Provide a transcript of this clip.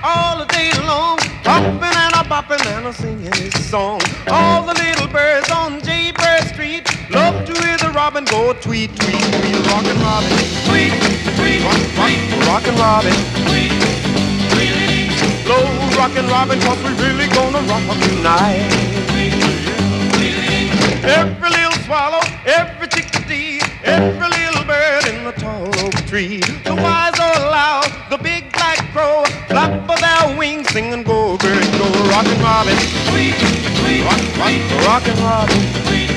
all the day long, hopping and a bopping and a singing his song. All the little birds on Jaybird Street love to hear the robin go tweet, tweet, tweet. Rockin' Robin, tweet, tweet, tweet. Rockin' Robin, tweet, tweet. Blow Rockin' Robin, 'cause we really gonna rock tonight. Every little swallow, every chickadee, every little bird in the tall oak tree. The wise or loud, the big black crow, flap of their wings, sing and go, bird, go. Rockin' Robin, tweet, tweet, rock, rock, rockin' Robin, tweet.